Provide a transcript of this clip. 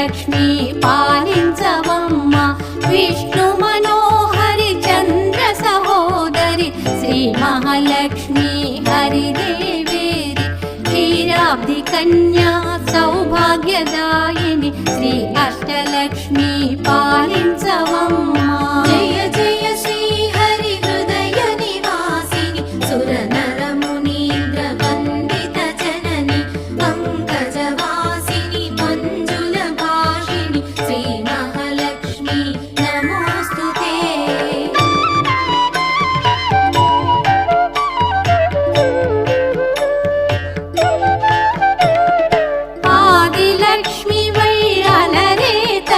అష్టలక్ష్మి పాలించవమ్మ విష్ణు మనోహరి చంద్ర సహోదరి శ్రీ మహాలక్ష్మి హరిదేవేరి క్షీరాబ్ది కన్యా సౌభాగ్యదాయిని శ్రీ అష్టలక్ష్మి పాలించవమ్మ